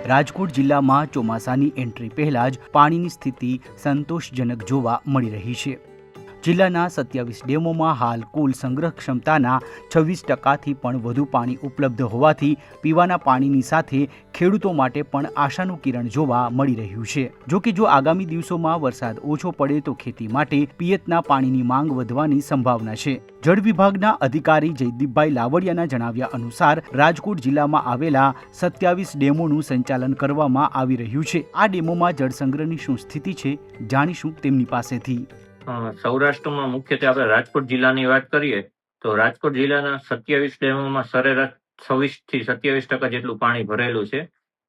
રાજકોટ જિલ્લામાં ચોમાસાની એન્ટ્રી પહેલા જ પાણીની સ્થિતિ સંતોષજનક જોવા મળી રહી છે। જિલ્લાના 27 ડેમોમાં હાલ કુલ સંગ્રહ ક્ષમતાના 26%થી પણ વધુ પાણી ઉપલબ્ધ હોવાથી પીવાના પાણીની સાથે ખેડૂતો માટે પણ આશાનું કિરણ જોવા મળી રહ્યું છે। જો કે જો આગામી દિવસોમાં વરસાદ ઓછો પડે તો ખેતી માટે પિયતના પાણીની માંગ વધવાની સંભાવના છે। જળ વિભાગના અધિકારી જયદીપભાઈ લાવડિયાના જણાવ્યા અનુસાર રાજકોટ જિલ્લામાં આવેલા 27 ડેમોનું સંચાલન કરવામાં આવી રહ્યું છે। આ ડેમોમાં જળ સંગ્રહની શું સ્થિતિ છે, જાણીશું તેમની પાસેથી। સૌરાષ્ટ્રમાં મુખ્યત્વે આપણે રાજકોટ જિલ્લાની વાત કરીએ તો રાજકોટ જિલ્લાના 27 ડેમોમાં સરેરાશ 26 થી 27% જેટલું પાણી ભરેલું છે।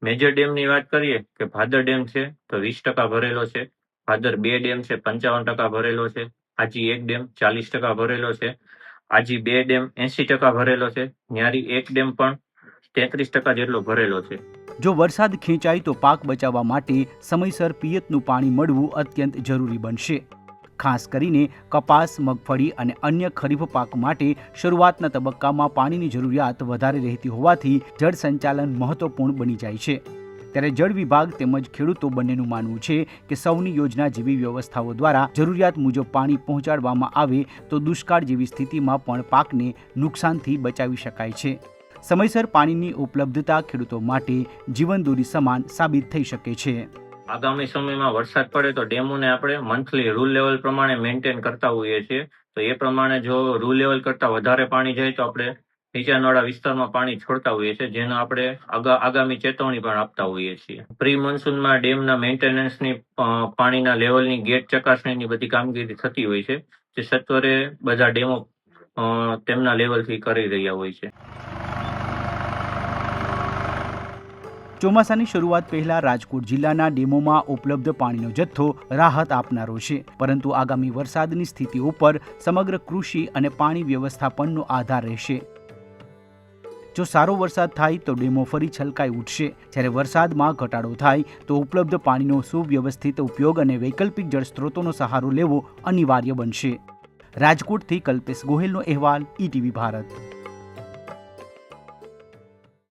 મેજર ડેમની વાત કરીએ કે ભાદર ડેમ છે તો 20% ભરેલો છે, ભાદર 2 ડેમ છે 55% ભરેલો છે, આજી 1 ડેમ 40% ભરેલો છે, આજી 2 ડેમ 80% ભરેલો છે, ન્યારી 1 ડેમ પણ 33% જેટલો ભરેલો છે। જો વરસાદ ખેંચાય તો પાક બચાવવા માટે સમયસર પિયતનું પાણી મળવું અત્યંત જરૂરી બનશે। ખાસ કરીને કપાસ, મગફળી અને અન્ય ખરીફ પાક માટે શરૂઆતના તબક્કામાં પાણીની જરૂરિયાત વધારે રહેતી હોવાથી જળ સંચાલન મહત્વપૂર્ણ બની જાય છે। ત્યારે જળ વિભાગ તેમજ ખેડૂતો બંનેનું માનવું છે કે સૌની યોજના જેવી વ્યવસ્થાઓ દ્વારા જરૂરિયાત મુજબ પાણી પહોંચાડવામાં આવે તો દુષ્કાળ જેવી સ્થિતિમાં પણ પાકને નુકસાનથી બચાવી શકાય છે। સમયસર પાણીની ઉપલબ્ધતા ખેડૂતો માટે જીવનદોરી સમાન સાબિત થઈ શકે છે। આગામી સમયમાં વરસાદ પડે તો ડેમોને આપણે મંથલી રૂલ લેવલ પ્રમાણે મેન્ટેન કરતા હોઈએ છીએ। તો એ પ્રમાણે જો રૂલ લેવલ કરતા વધારે પાણી જાય તો આપણે નીચાણવાળા વિસ્તારમાં પાણી છોડતા હોઈએ છીએ, જેનો આપણે આગામી ચેતવણી પણ આપતા હોઈએ છીએ। પ્રી મોન્સૂનમાં ડેમના મેન્ટેનન્સની પાણીના લેવલની ગેટ ચકાસણીની બધી કામગીરી થતી હોય છે, જે સત્વરે બધા ડેમો તેમના લેવલથી કરી રહ્યા હોય છે। ચોમાસાની શરૂઆત પહેલા રાજકોટ જિલ્લાના ડેમોમાં ઉપલબ્ધ પાણીનો જથ્થો રાહત આપનારો છે, પરંતુ આગામી વરસાદની સ્થિતિ ઉપર સમગ્ર કૃષિ અને પાણી વ્યવસ્થાપનનો આધાર રહેશે। જો સારો વરસાદ થાય તો ડેમો ફરી છલકાઈ ઉઠશે, જ્યારે વરસાદમાં ઘટાડો થાય તો ઉપલબ્ધ પાણીનો સુવ્યવસ્થિત ઉપયોગ અને વૈકલ્પિક જળ સ્ત્રોતોનો સહારો લેવો અનિવાર્ય બનશે। રાજકોટથી કલ્પેશ ગોહિલનો અહેવાલ, ETV ભારત।